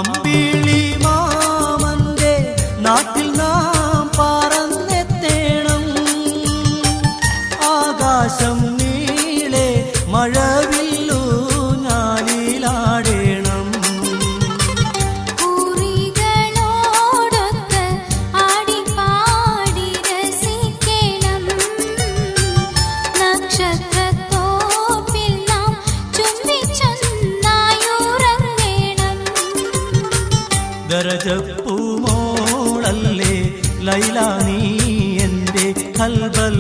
അമ്പിളി മാമന്റെ നാട്ടിൽ നാം പറന്നെത്തേണം. ആകാശം നീളെ മഴവില്ലു ഞാലിലാടേണം. പൂരികളോടൊത്ത് ആടിപ്പാടി രസിക്കണം. നക്ഷത്രത്തോപ്പിൽ നാം ചുംബിച്ചൊന്നായുറങ്ങണം. ദരജപ്പൂമോളല്ലേ ലൈല നീ എൻ്റെ കൽബൽ